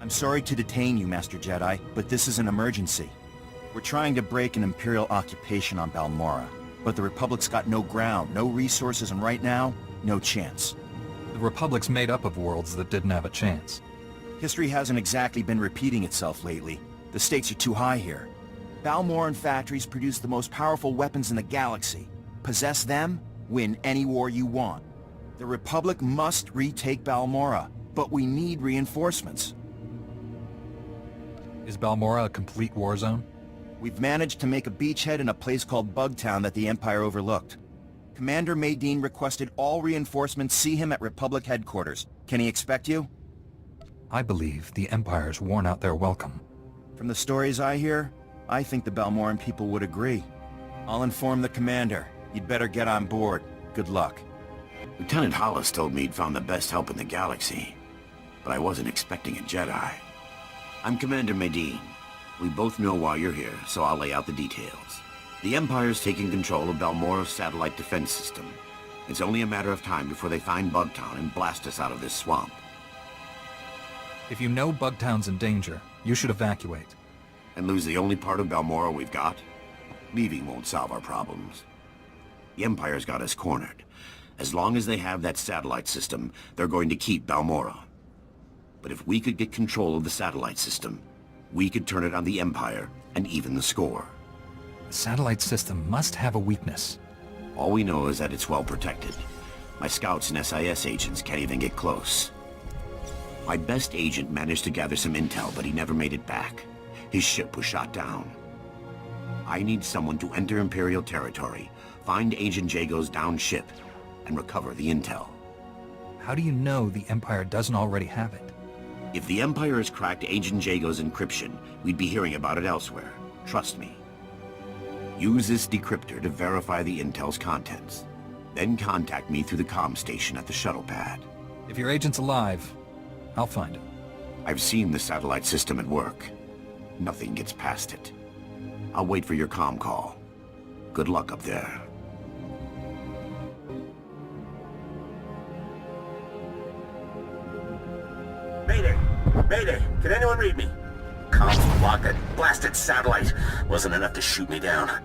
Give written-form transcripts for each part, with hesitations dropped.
I'm sorry to detain you, Master Jedi, but this is an emergency. We're trying to break an Imperial occupation on Balmorra, but the Republic's got no ground, no resources, and right now, no chance. The Republic's made up of worlds that didn't have a chance. History hasn't exactly been repeating itself lately. The stakes are too high here. Balmorran factories produce the most powerful weapons in the galaxy. Possess them, win any war you want. The Republic must retake Balmorra, but we need reinforcements. Is Balmorra a complete war zone? We've managed to make a beachhead in a place called Bugtown that the Empire overlooked. Commander Maydean requested all reinforcements see him at Republic headquarters. Can he expect you? I believe the Empire's worn out their welcome. From the stories I hear, I think the Balmorran people would agree. I'll inform the commander. You'd better get on board. Good luck. Lieutenant Hollis told me he'd found the best help in the galaxy, but I wasn't expecting a Jedi. I'm Commander Maydean. We both know why you're here, so I'll lay out the details. The Empire's taking control of Balmorra's satellite defense system. It's only a matter of time before they find Bugtown and blast us out of this swamp. If you know Bugtown's in danger, you should evacuate. And lose the only part of Balmorra we've got? Leaving won't solve our problems. The Empire's got us cornered. As long as they have that satellite system, they're going to keep Balmorra. But if we could get control of the satellite system, we could turn it on the Empire and even the score. The satellite system must have a weakness. All we know is that it's well protected. My scouts and SIS agents can't even get close. My best agent managed to gather some intel, but he never made it back. His ship was shot down. I need someone to enter Imperial territory, find Agent Jago's downed ship, and recover the intel. How do you know the Empire doesn't already have it? If the Empire has cracked Agent Jago's encryption, we'd be hearing about it elsewhere. Trust me. Use this decryptor to verify the intel's contents. Then contact me through the comm station at the shuttle pad. If your agent's alive, I'll find him. I've seen the satellite system at work. Nothing gets past it. I'll wait for your comm call. Good luck up there. Mayday! Mayday! Can anyone read me? Comms blocked. That blasted satellite wasn't enough to shoot me down.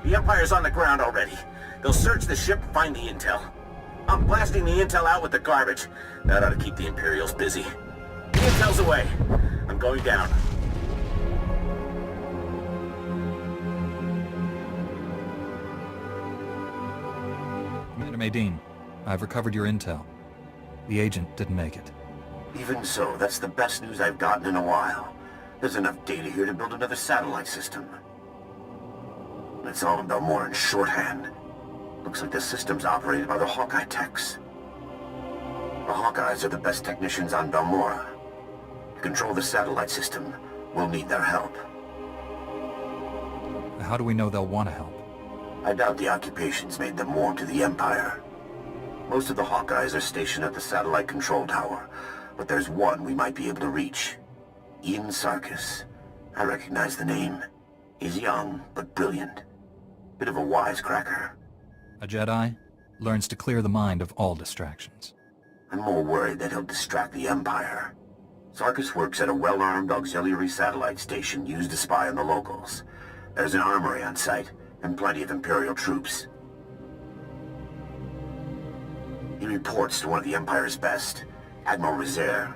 The Empire's on the ground already. They'll search the ship and find the intel. I'm blasting the intel out with the garbage. That ought to keep the Imperials busy. The intel's away. I'm going down. Commander Maydean, I've recovered your intel. The agent didn't make it. Even so, that's the best news I've gotten in a while. There's enough data here to build another satellite system. It's all in Balmorran shorthand. Looks like the system's operated by the Hawkeye techs. The Hawkeyes are the best technicians on Balmorra. To control the satellite system, we'll need their help. How do we know they'll want to help? I doubt the occupation's made them warm to the Empire. Most of the Hawkeyes are stationed at the satellite control tower, but there's one we might be able to reach. Ian Sarkis. I recognize the name. He's young, but brilliant. Bit of a wisecracker. A Jedi learns to clear the mind of all distractions. I'm more worried that he'll distract the Empire. Sarkis works at a well-armed auxiliary satellite station used to spy on the locals. There's an armory on site, and plenty of Imperial troops. He reports to one of the Empire's best, Admiral Rezair.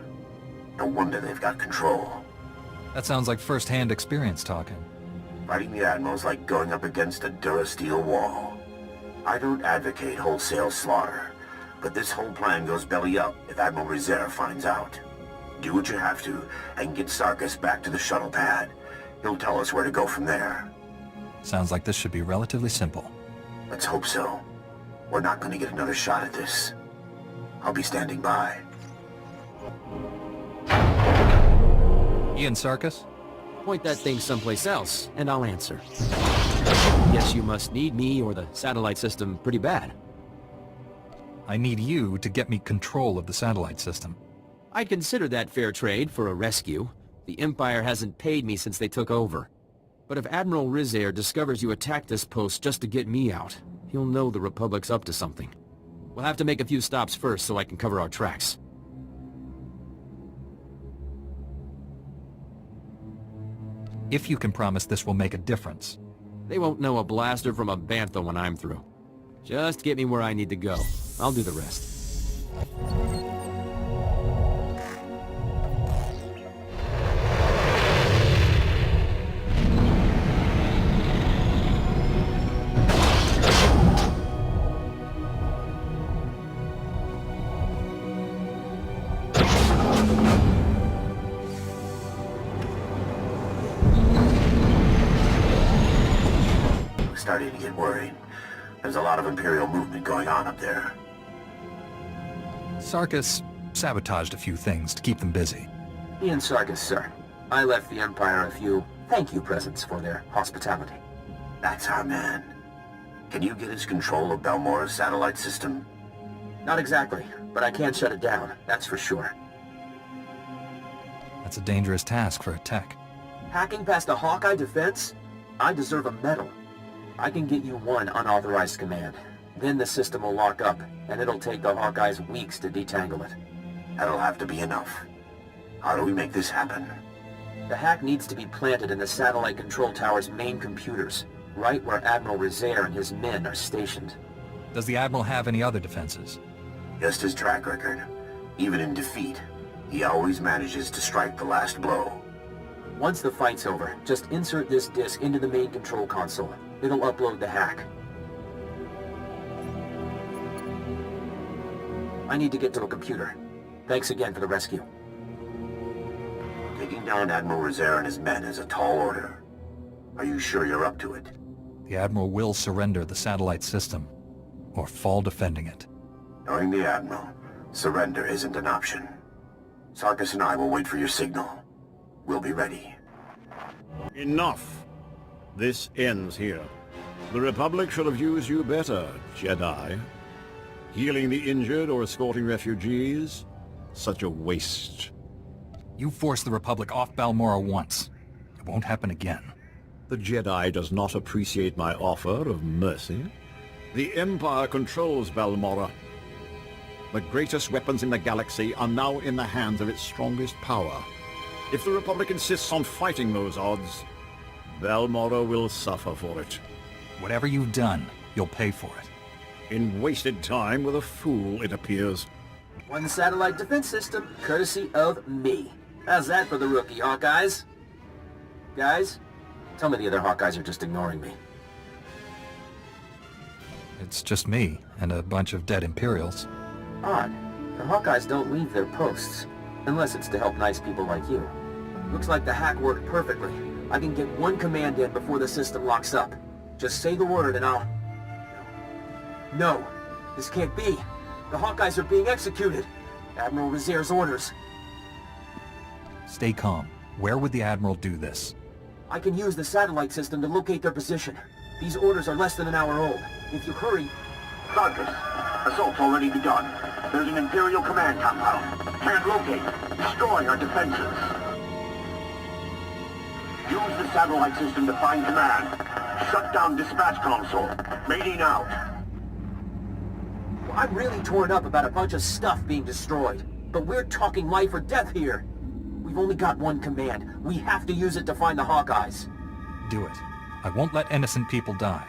No wonder they've got control. That sounds like first-hand experience talking. Fighting the Admiral's like going up against a Durasteel wall. I don't advocate wholesale slaughter, but this whole plan goes belly up if Admiral Rezair finds out. Do what you have to, and get Sarkis back to the shuttle pad. He'll tell us where to go from there. Sounds like this should be relatively simple. Let's hope so. We're not going to get another shot at this. I'll be standing by. Ian Sarkis? Point that thing someplace else, and I'll answer. Guess you must need me or the satellite system pretty bad. I need you to get me control of the satellite system. I'd consider that fair trade for a rescue. The Empire hasn't paid me since they took over. But if Admiral Rezair discovers you attacked this post just to get me out, he'll know the Republic's up to something. We'll have to make a few stops first so I can cover our tracks. If you can promise this will make a difference. They won't know a blaster from a bantha when I'm through. Just get me where I need to go. I'll do the rest. Starting to get worried. There's a lot of Imperial movement going on up there. Sarkis sabotaged a few things to keep them busy. Ian Sarkis, sir. I left the Empire a few thank you presents for their hospitality. That's our man. Can you get us control of Balmorra's satellite system? Not exactly, but I can shut it down, that's for sure. That's a dangerous task for a tech. Hacking past a Hawkeye defense? I deserve a medal. I can get you one unauthorized command. Then the system will lock up, and it'll take the Hawkeyes weeks to detangle it. That'll have to be enough. How do we make this happen? The hack needs to be planted in the satellite control tower's main computers, right where Admiral Rizair and his men are stationed. Does the Admiral have any other defenses? Just his track record. Even in defeat, he always manages to strike the last blow. Once the fight's over, just insert this disk into the main control console. It'll upload the hack. I need to get to a computer. Thanks again for the rescue. Taking down Admiral Rizair and his men is a tall order. Are you sure you're up to it? The Admiral will surrender the satellite system, or fall defending it. Knowing the Admiral, surrender isn't an option. Sarkis and I will wait for your signal. We'll be ready. Enough. This ends here. The Republic should have used you better, Jedi. Healing the injured or escorting refugees? Such a waste. You forced the Republic off Balmorra once. It won't happen again. The Jedi does not appreciate my offer of mercy. The Empire controls Balmorra. The greatest weapons in the galaxy are now in the hands of its strongest power. If the Republic insists on fighting those odds, Balmorra will suffer for it. Whatever you've done, you'll pay for it. In wasted time with a fool, it appears. One satellite defense system, courtesy of me. How's that for the rookie, Hawkeyes? Guys, tell me the other Hawkeyes are just ignoring me. It's just me, and a bunch of dead Imperials. Odd. The Hawkeyes don't leave their posts, unless it's to help nice people like you. Looks like the hack worked perfectly. I can get one command in before the system locks up. Just say the word and I'll... No, this can't be. The Hawkeyes are being executed. Admiral Rizair's orders. Stay calm. Where would the Admiral do this? I can use the satellite system to locate their position. These orders are less than an hour old. If you hurry... Sarkis, assault's already begun. There's an Imperial command compound. Can't locate. Destroy our defenses. Use the satellite system to find command. Shut down dispatch console. Mating out. I'm really torn up about a bunch of stuff being destroyed. But we're talking life or death here. We've only got one command. We have to use it to find the Hawkeyes. Do it. I won't let innocent people die.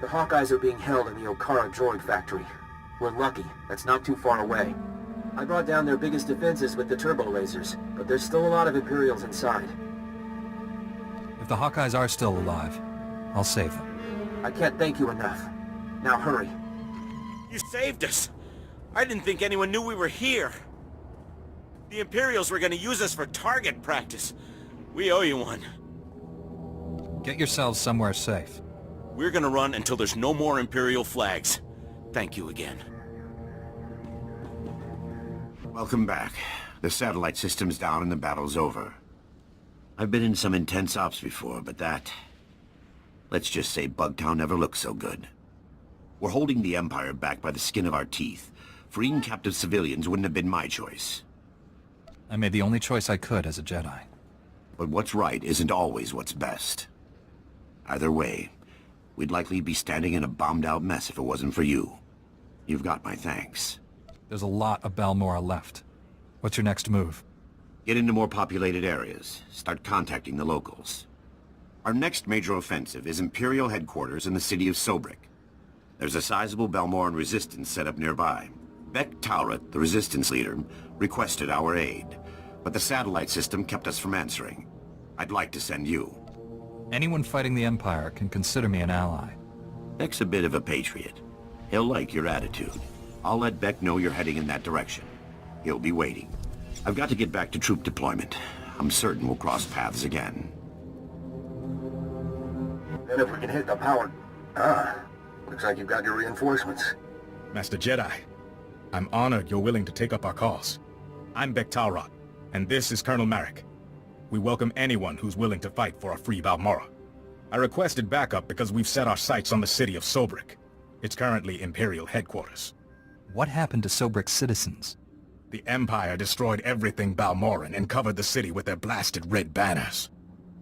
The Hawkeyes are being held in the Okara droid factory. We're lucky. That's not too far away. I brought down their biggest defenses with the turbo lasers, but there's still a lot of Imperials inside. If the Hawkeyes are still alive, I'll save them. I can't thank you enough. Now hurry. You saved us! I didn't think anyone knew we were here. The Imperials were gonna use us for target practice. We owe you one. Get yourselves somewhere safe. We're gonna run until there's no more Imperial flags. Thank you again. Welcome back. The satellite system's down and the battle's over. I've been in some intense ops before, but that... Let's just say Bugtown never looked so good. We're holding the Empire back by the skin of our teeth. Freeing captive civilians wouldn't have been my choice. I made the only choice I could as a Jedi. But what's right isn't always what's best. Either way, we'd likely be standing in a bombed-out mess if it wasn't for you. You've got my thanks. There's a lot of Balmorra left. What's your next move? Get into more populated areas. Start contacting the locals. Our next major offensive is Imperial headquarters in the city of Sobrik. There's a sizable Balmorran resistance set up nearby. Beck Talrot, the resistance leader, requested our aid, but the satellite system kept us from answering. I'd like to send you. Anyone fighting the Empire can consider me an ally. Beck's a bit of a patriot. He'll like your attitude. I'll let Beck know you're heading in that direction. He'll be waiting. I've got to get back to troop deployment. I'm certain we'll cross paths again. And if we can hit the power... looks like you've got your reinforcements. Master Jedi, I'm honored you're willing to take up our cause. I'm Beck Talrot, and this is Colonel Marek. We welcome anyone who's willing to fight for a free Balmorra. I requested backup because we've set our sights on the city of Sobrik. It's currently Imperial headquarters. What happened to Sobrik's citizens? The Empire destroyed everything Balmorran and covered the city with their blasted red banners.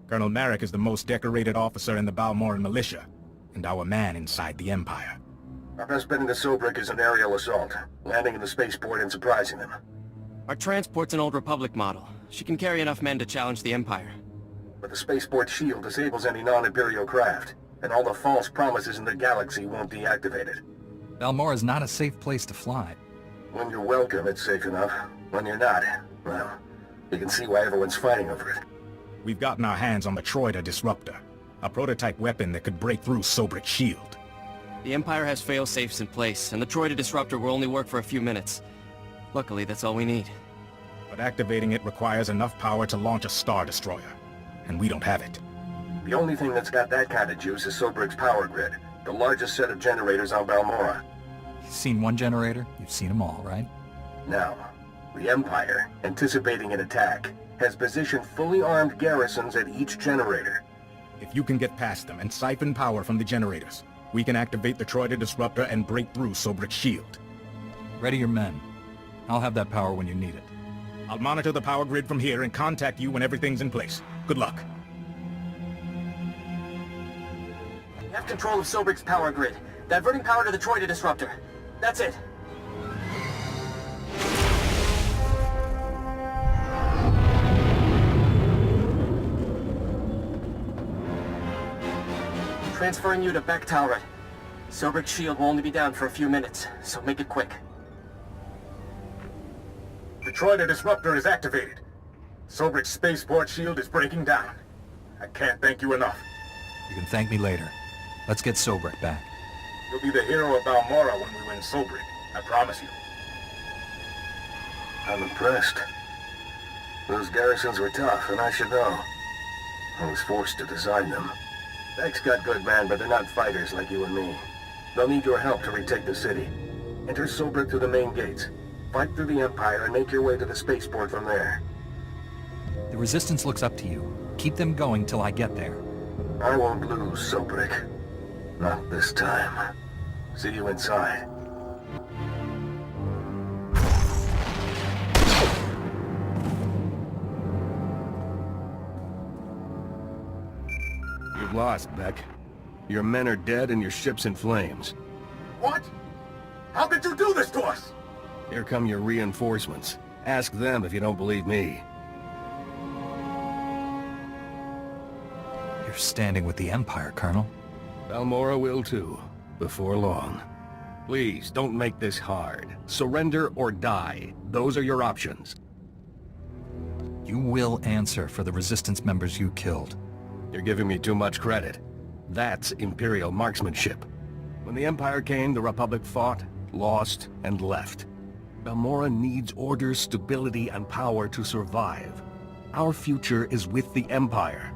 Colonel Marek is the most decorated officer in the Balmorran militia, and our man inside the Empire. Our best bet into Sobrik is an aerial assault, landing in the spaceport and surprising them. Our transport's an old Republic model. She can carry enough men to challenge the Empire. But the spaceport shield disables any non-Imperial craft, and all the false promises in the galaxy won't deactivate it. Balmorra is not a safe place to fly. When you're welcome, it's safe enough. When you're not, well, you can see why everyone's fighting over it. We've gotten our hands on the Troida Disruptor, a prototype weapon that could break through Sobrik's shield. The Empire has fail-safes in place, and the Troida Disruptor will only work for a few minutes. Luckily, that's all we need. But activating it requires enough power to launch a Star Destroyer, and we don't have it. The only thing that's got that kind of juice is Sobrik's power grid, the largest set of generators on Balmorra. You've seen one generator, you've seen them all, right? Now, the Empire, anticipating an attack, has positioned fully armed garrisons at each generator. If you can get past them and siphon power from the generators, we can activate the Troida Disruptor and break through Sobrik's shield. Ready your men. I'll have that power when you need it. I'll monitor the power grid from here and contact you when everything's in place. Good luck. We have control of Sobrik's power grid. Diverting power to the Troida Disruptor. That's it. Transferring you to Beck Talrot. Sobrik's shield will only be down for a few minutes, so make it quick. The Troida Disruptor is activated. Sobrik's spaceport shield is breaking down. I can't thank you enough. You can thank me later. Let's get Sobrik back. You'll be the hero of Balmorra when we win Sobrik. I promise you. I'm impressed. Those garrisons were tough, and I should know. I was forced to design them. Beck's got good men, but they're not fighters like you and me. They'll need your help to retake the city. Enter Sobrik through the main gates. Fight through the Empire and make your way to the spaceport from there. The Resistance looks up to you. Keep them going till I get there. I won't lose, Sobrik. Not this time. See you inside. You've lost, Beck. Your men are dead and your ship's in flames. What? How could you do this to us? Here come your reinforcements. Ask them if you don't believe me. You're standing with the Empire, Colonel. Balmorra will too, before long. Please, don't make this hard. Surrender or die. Those are your options. You will answer for the Resistance members you killed. You're giving me too much credit. That's Imperial marksmanship. When the Empire came, the Republic fought, lost, and left. Balmorra needs order, stability, and power to survive. Our future is with the Empire.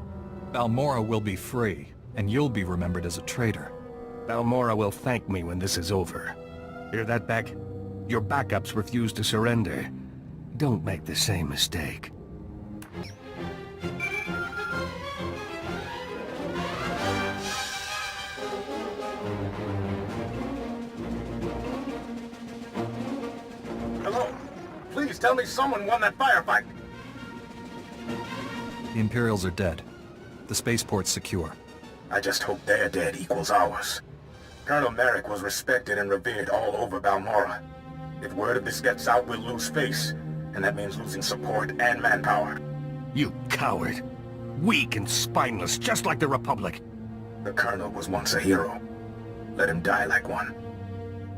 Balmorra will be free, and you'll be remembered as a traitor. Balmorra will thank me when this is over. Hear that, Beck? Your backups refuse to surrender. Don't make the same mistake. Hello? Please tell me someone won that firefight. The Imperials are dead. The spaceport's secure. I just hope their dead equals ours. Colonel Marek was respected and revered all over Balmorra. If word of this gets out, we'll lose face, and that means losing support and manpower. You coward! Weak and spineless, just like the Republic. The Colonel was once a hero. Let him die like one.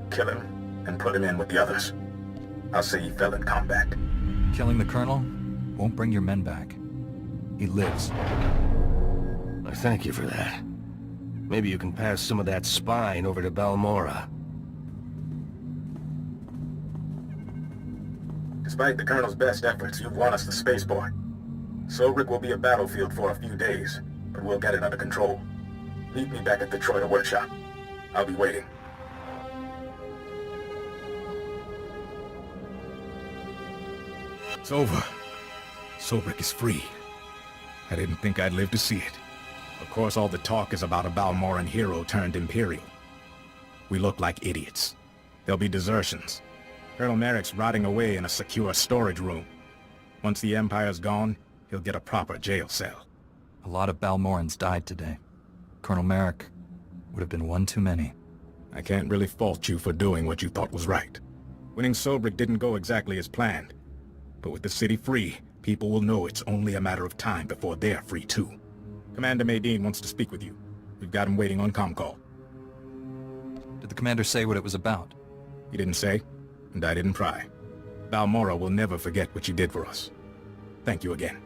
Kill him, and put him in with the others. I'll say he fell in combat. Killing the Colonel won't bring your men back. He lives. I thank you for that. Maybe you can pass some of that spine over to Balmorra. Despite the Colonel's best efforts, you've won us the spaceport. Sobrik will be a battlefield for a few days, but we'll get it under control. Meet me back at the Troyer workshop. I'll be waiting. It's over. Sobrik is free. I didn't think I'd live to see it. Of course, all the talk is about a Balmorran hero turned Imperial. We look like idiots. There'll be desertions. Colonel Merrick's rotting away in a secure storage room. Once the Empire's gone, he'll get a proper jail cell. A lot of Balmorrans died today. Colonel Merrick would have been one too many. I can't really fault you for doing what you thought was right. Winning Sobrik didn't go exactly as planned. But with the city free, people will know it's only a matter of time before they're free too. Commander Medine wants to speak with you. We've got him waiting on comm call. Did the commander say what it was about? He didn't say, and I didn't pry. Balmorra will never forget what you did for us. Thank you again.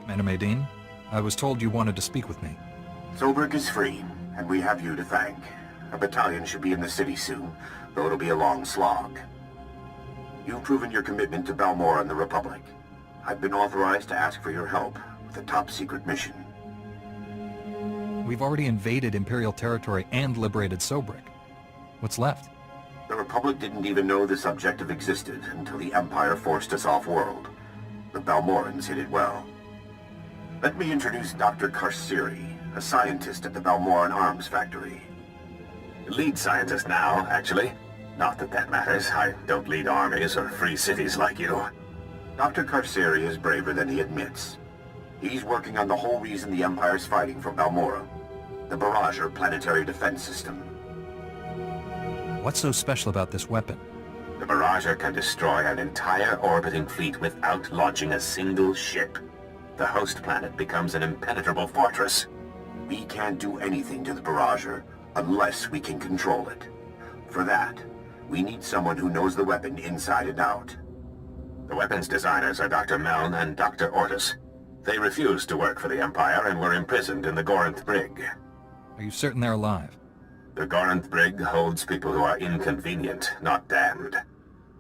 Commander Medine, I was told you wanted to speak with me. Sobrik is free, and we have you to thank. A battalion should be in the city soon, though it'll be a long slog. You've proven your commitment to Balmorra and the Republic. I've been authorized to ask for your help with a top-secret mission. We've already invaded Imperial territory and liberated Sobrik. What's left? The Republic didn't even know this objective existed until the Empire forced us off-world. The Balmorrans hid it well. Let me introduce Dr. Karsiri, a scientist at the Balmorran Arms Factory. Lead scientist now, actually. Not that that matters. I don't lead armies or free cities like you. Dr. Karsiri is braver than he admits. He's working on the whole reason the Empire's fighting for Balmorra, the Barrager planetary defense system. What's so special about this weapon? The Barrager can destroy an entire orbiting fleet without launching a single ship. The host planet becomes an impenetrable fortress. We can't do anything to the Barrager unless we can control it. For that, we need someone who knows the weapon inside and out. The weapons designers are Dr. Meln and Dr. Ortis. They refused to work for the Empire and were imprisoned in the Gorinth Brig. Are you certain they're alive? The Gorinth Brig holds people who are inconvenient, not damned.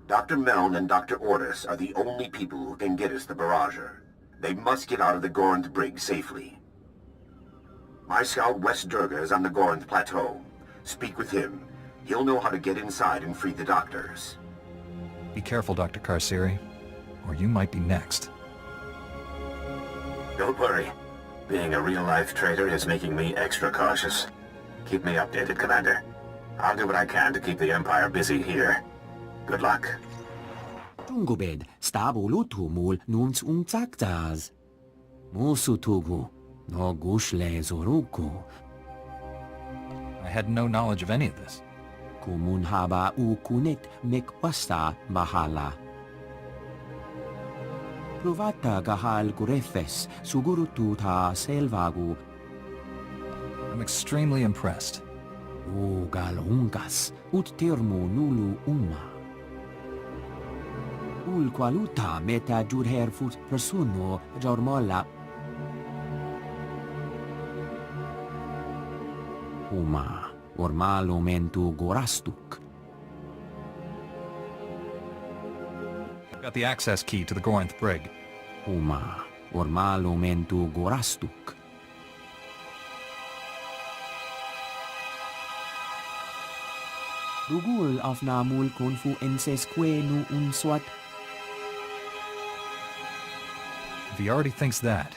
Dr. Meln and Dr. Ortis are the only people who can get us the Barrager. They must get out of the Gorinth Brig safely. My scout West Durga is on the Gorinth Plateau. Speak with him. He'll know how to get inside and free the doctors. Be careful, Dr. Karsiri, or you might be next. Don't worry. Being a real-life traitor is making me extra cautious. Keep me updated, Commander. I'll do what I can to keep the Empire busy here. Good luck. Tungubed, stabulutumul nuns umzaktaz. Musutugu, no gushle zoruku. I had no knowledge of any of this. Kumunhaba ukunet mekwasta mahala. Provata gahal gurefes sugurututa selvagu. I'm extremely impressed. Galungas ut termu nulu umma. Ul qualuta meta jurherfut persono jormola. Uma. Ormalo mentu gorastuk. Got the access key to the Gorinth Brig. Uma. Ormalo mentu gorastuk. Dugul afnamul konfu ensesquenu unswat. If he already thinks that,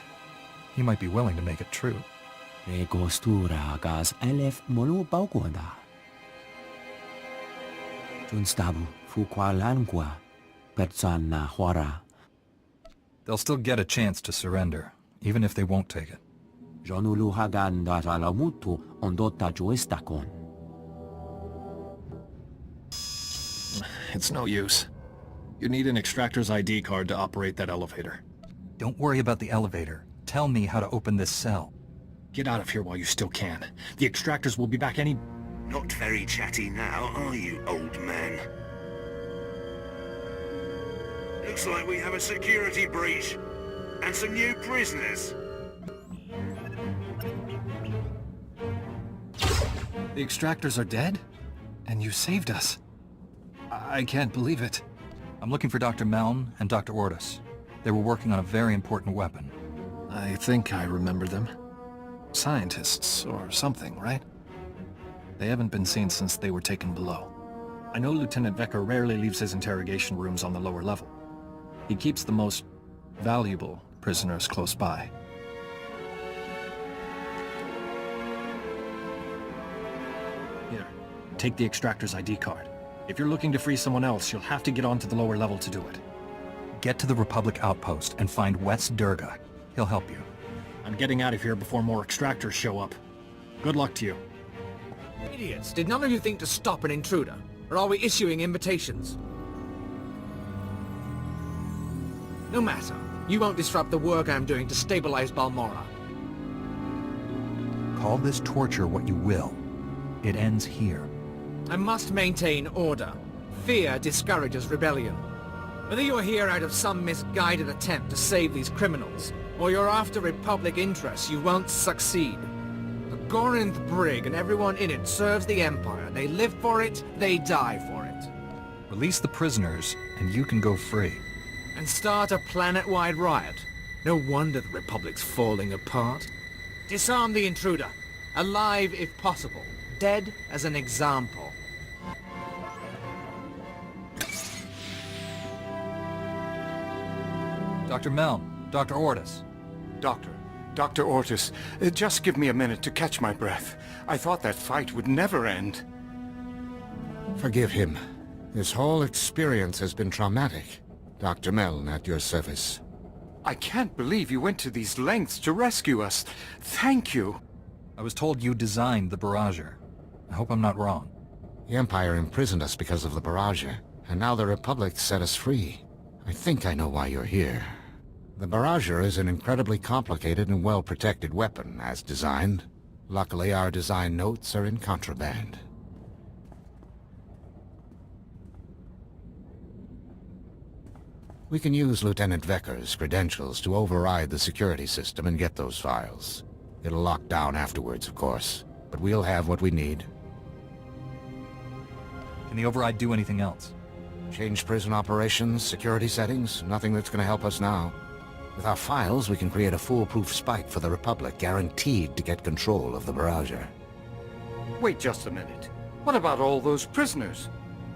he might be willing to make it true. Recostura gas elef molu pauquanda. Junstabu fuqualanqua persana huara. They'll still get a chance to surrender, even if they won't take it. Jonulu hagan datalamutu ondota joestakon. It's no use. You need an extractor's ID card to operate that elevator. Don't worry about the elevator. Tell me how to open this cell. Get out of here while you still can. The extractors will be back any... Not very chatty now, are you, old man? Looks like we have a security breach. And some new prisoners. The extractors are dead? And you saved us. I can't believe it. I'm looking for Dr. Meln and Dr. Ortis. They were working on a very important weapon. I think I remember them. Scientists or something, right? They haven't been seen since they were taken below. I know Lieutenant Vecker rarely leaves his interrogation rooms on the lower level. He keeps the most valuable prisoners close by. Here, take the extractor's ID card. If you're looking to free someone else, you'll have to get onto the lower level to do it. Get to the Republic outpost and find Wes Durga. He'll help you. I'm getting out of here before more extractors show up. Good luck to you. Idiots, did none of you think to stop an intruder? Or are we issuing invitations? No matter. You won't disrupt the work I'm doing to stabilize Balmorra. Call this torture what you will. It ends here. I must maintain order. Fear discourages rebellion. Whether you're here out of some misguided attempt to save these criminals, or you're after Republic interests, you won't succeed. The Gorinth Brig and everyone in it serves the Empire. They live for it, they die for it. Release the prisoners, and you can go free. And start a planet-wide riot. No wonder the Republic's falling apart. Disarm the intruder. Alive if possible. Dead as an example. Dr. Meln, Dr. Ortis. Dr. Ortis, just give me a minute to catch my breath. I thought that fight would never end. Forgive him. This whole experience has been traumatic. Dr. Meln at your service. I can't believe you went to these lengths to rescue us. Thank you. I was told you designed the Barrager. I hope I'm not wrong. The Empire imprisoned us because of the Barrager, and now the Republic set us free. I think I know why you're here. The Barrager is an incredibly complicated and well-protected weapon, as designed. Luckily, our design notes are in contraband. We can use Lieutenant Vecker's credentials to override the security system and get those files. It'll lock down afterwards, of course, but we'll have what we need. Can the override do anything else? Change prison operations, security settings, nothing that's gonna help us now. With our files, we can create a foolproof spike for the Republic, guaranteed to get control of the Barrager. Wait just a minute. What about all those prisoners?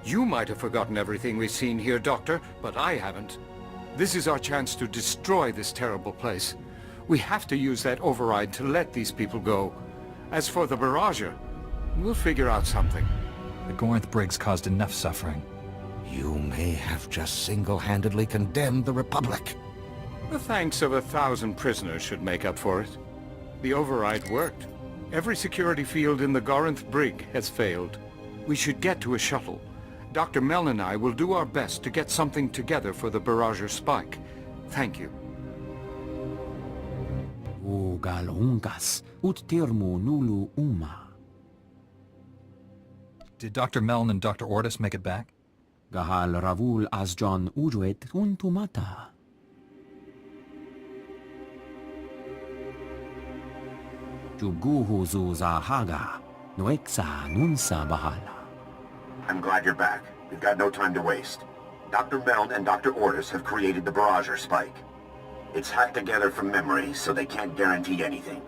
You might have forgotten everything we've seen here, Doctor, but I haven't. This is our chance to destroy this terrible place. We have to use that override to let these people go. As for the Barrager, we'll figure out something. The Gorinth Briggs caused enough suffering. You may have just single-handedly condemned the Republic. The thanks of 1,000 prisoners should make up for it. The override worked. Every security field in the Gorinth Brig has failed. We should get to a shuttle. Dr. Meln and I will do our best to get something together for the Barrager spike. Thank you. Did Dr. Meln and Dr. Ortis make it back? Gahal Ravul Asjon Ujuet Untumata. Juguhu Zuza Haga, Noexa Nunsa Bahala. I'm glad you're back. We've got no time to waste. Dr. Meln and Dr. Ortis have created the Barrager spike. It's hacked together from memory, so they can't guarantee anything.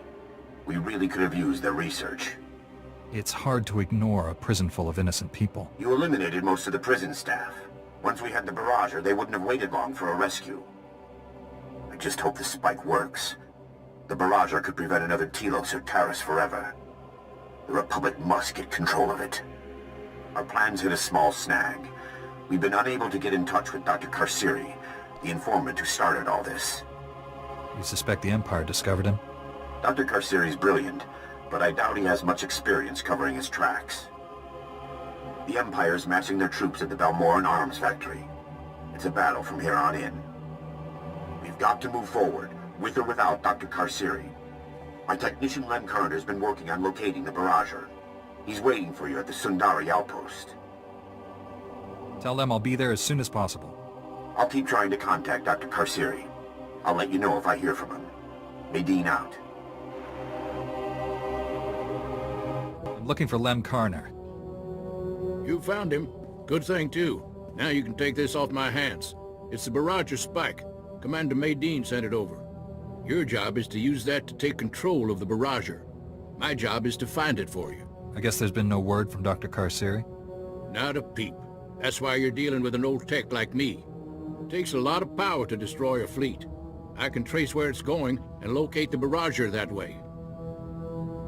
We really could have used their research. It's hard to ignore a prison full of innocent people. You eliminated most of the prison staff. Once we had the Barrager, they wouldn't have waited long for a rescue. I just hope the spike works. The Barrager could prevent another Telos or Taris forever. The Republic must get control of it. Our plans hit a small snag. We've been unable to get in touch with Dr. Karsiri, the informant who started all this. You suspect the Empire discovered him? Dr. Karsiri's brilliant, but I doubt he has much experience covering his tracks. The Empire's massing their troops at the Balmorra arms factory. It's a battle from here on in. We've got to move forward, with or without Dr. Karsiri. My technician Len Kern has been working on locating the Barrager. He's waiting for you at the Sundari outpost. Tell them I'll be there as soon as possible. I'll keep trying to contact Dr. Karsiri. I'll let you know if I hear from him. Nadine out. I'm looking for Lem Karner. You found him. Good thing, too. Now you can take this off my hands. It's the Barrager Spike. Commander Nadine sent it over. Your job is to use that to take control of the Barrager. My job is to find it for you. I guess there's been no word from Dr. Karsiri? Not a peep. That's why you're dealing with an old tech like me. It takes a lot of power to destroy a fleet. I can trace where it's going and locate the Barrager that way.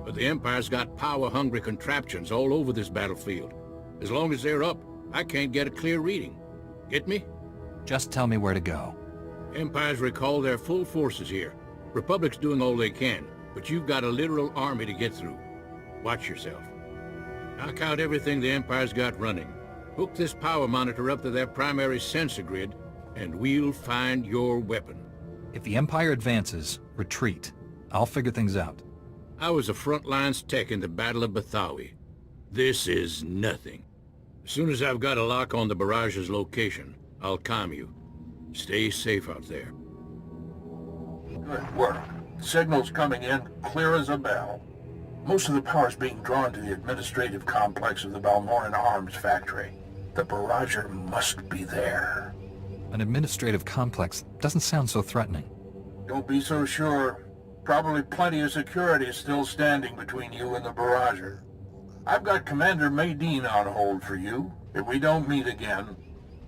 But the Empire's got power-hungry contraptions all over this battlefield. As long as they're up, I can't get a clear reading. Get me? Just tell me where to go. Empire's recalled their full forces here. Republic's doing all they can, but you've got a literal army to get through. Watch yourself. Knock out everything the Empire's got running. Hook this power monitor up to their primary sensor grid, and we'll find your weapon. If the Empire advances, retreat. I'll figure things out. I was a front-lines tech in the Battle of Bathawi. This is nothing. As soon as I've got a lock on the Barrage's location, I'll calm you. Stay safe out there. Good work. Signal's coming in clear as a bell. Most of the power's being drawn to the administrative complex of the Balmorran arms factory. The Barrager must be there. An administrative complex doesn't sound so threatening. Don't be so sure. Probably plenty of security is still standing between you and the Barrager. I've got Commander Nadine on hold for you. If we don't meet again,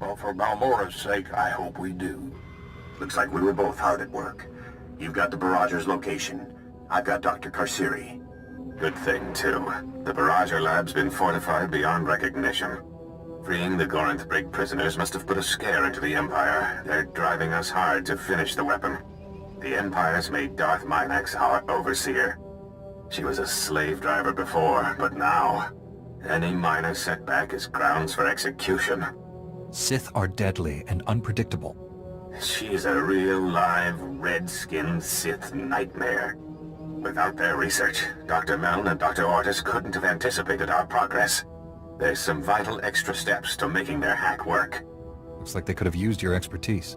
well, for Balmorra's sake, I hope we do. Looks like we were both hard at work. You've got the Barrager's location. I've got Dr. Karsiri. Good thing, too. The Barrager lab's been fortified beyond recognition. Freeing the Gorinth Brig prisoners must have put a scare into the Empire. They're driving us hard to finish the weapon. The Empire's made Darth Minax our overseer. She was a slave driver before, but now, any minor setback is grounds for execution. Sith are deadly and unpredictable. She's a real live, red-skinned Sith nightmare. Without their research, Dr. Meln and Dr. Ortis couldn't have anticipated our progress. There's some vital extra steps to making their hack work. Looks like they could have used your expertise.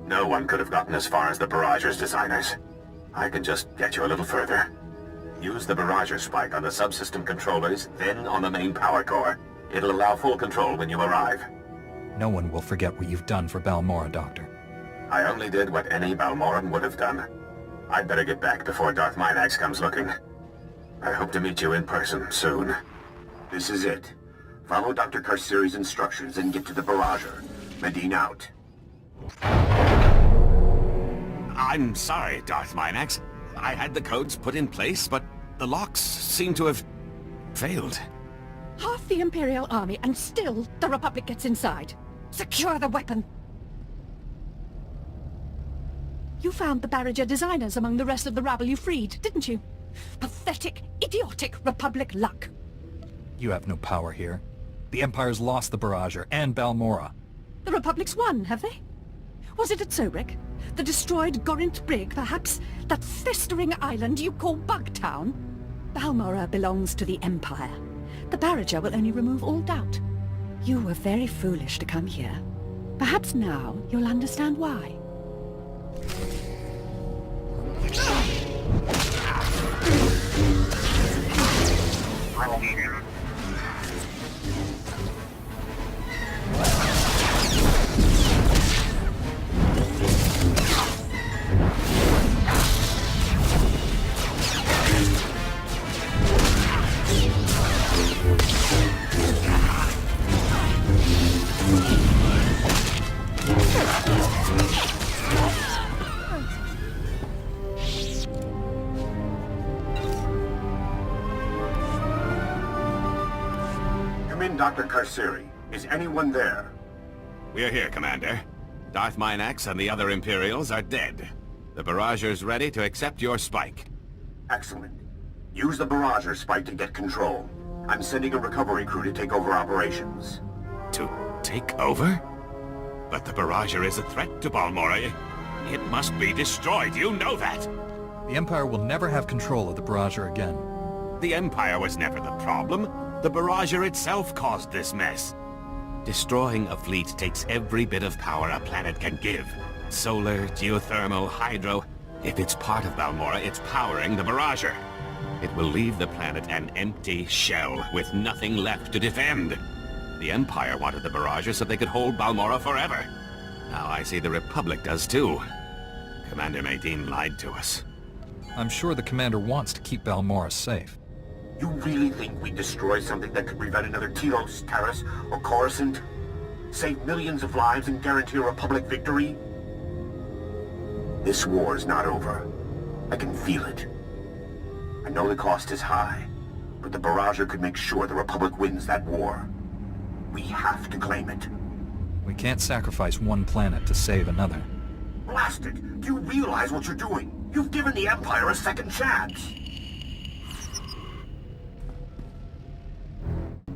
No one could have gotten as far as the Barrager's designers. I can just get you a little further. Use the Barrager spike on the subsystem controllers, then on the main power core. It'll allow full control when you arrive. No one will forget what you've done for Balmorra, Doctor. I only did what any Balmorran would have done. I'd better get back before Darth Minax comes looking. I hope to meet you in person soon. This is it. Follow Dr. Karsiri's instructions and get to the Barrager. Nadine out. I'm sorry, Darth Minax. I had the codes put in place, but the locks seem to have failed. Half the Imperial army, and still the Republic gets inside. Secure the weapon! You found the Barrager designers among the rest of the rabble you freed, didn't you? Pathetic, idiotic Republic luck. You have no power here. The Empire's lost the Barrager and Balmorra. The Republic's won, have they? Was it at Sobrik? The destroyed Gorinth Brig, perhaps? That festering island you call Bugtown? Balmorra belongs to the Empire. The Barrager will only remove all doubt. You were very foolish to come here. Perhaps now you'll understand why. Come in, Dr. Karsiri. Is anyone there? We're here, Commander. Darth Minax and the other Imperials are dead. The Barrager's ready to accept your spike. Excellent. Use the Barrager spike to get control. I'm sending a recovery crew to take over operations. To take over? But the Barrager is a threat to Balmorra. It must be destroyed, you know that! The Empire will never have control of the Barrager again. The Empire was never the problem. The Barrager itself caused this mess. Destroying a fleet takes every bit of power a planet can give. Solar, geothermal, hydro. If it's part of Balmorra, it's powering the Barrager. It will leave the planet an empty shell, with nothing left to defend. The Empire wanted the Barrager so they could hold Balmorra forever. Now I see the Republic does too. Commander Medine lied to us. I'm sure the Commander wants to keep Balmorra safe. You really think we'd destroy something that could prevent another Telos, Taris, or Coruscant? Save millions of lives and guarantee a Republic victory? This war is not over. I can feel it. I know the cost is high, but the Barrager could make sure the Republic wins that war. We have to claim it. We can't sacrifice one planet to save another. Blast it! Do you realize what you're doing? You've given the Empire a second chance!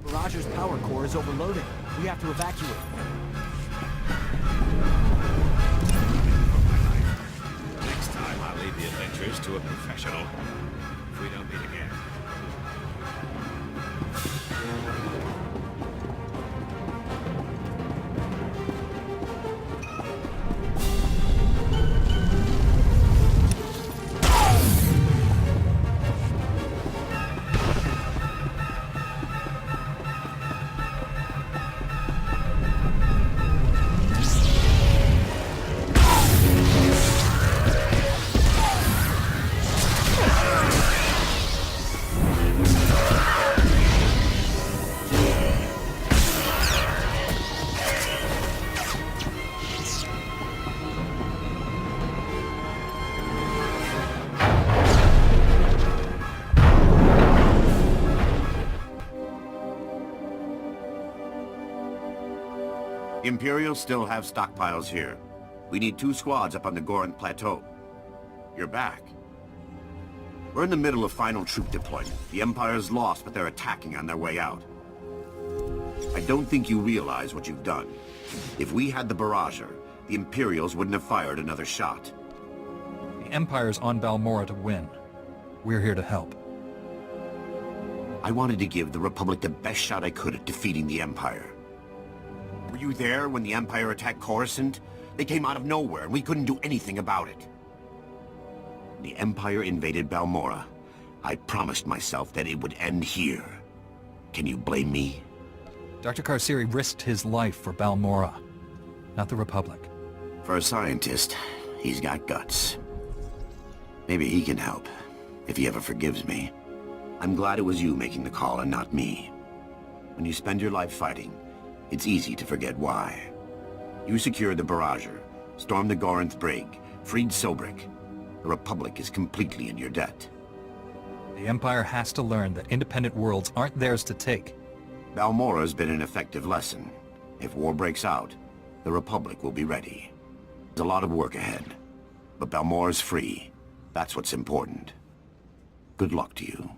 Barrager's power core is overloaded. We have to evacuate. Next time I'll leave the adventures to a professional. If we don't meet again. The Imperials still have stockpiles here. We need 2 squads up on the Goran Plateau. You're back. We're in the middle of final troop deployment. The Empire's lost, but they're attacking on their way out. I don't think you realize what you've done. If we had the Barrager, the Imperials wouldn't have fired another shot. The Empire's on Balmorra to win. We're here to help. I wanted to give the Republic the best shot I could at defeating the Empire. Were you there when the Empire attacked Coruscant? They came out of nowhere, and we couldn't do anything about it. The Empire invaded Balmorra. I promised myself that it would end here. Can you blame me? Dr. Karsiri risked his life for Balmorra, not the Republic. For a scientist, he's got guts. Maybe he can help, if he ever forgives me. I'm glad it was you making the call and not me. When you spend your life fighting, it's easy to forget why. You secured the Barrager, stormed the Goranth Brig, freed Sobrik. The Republic is completely in your debt. The Empire has to learn that independent worlds aren't theirs to take. Balmorra's been an effective lesson. If war breaks out, the Republic will be ready. There's a lot of work ahead, but Balmorra's free. That's what's important. Good luck to you.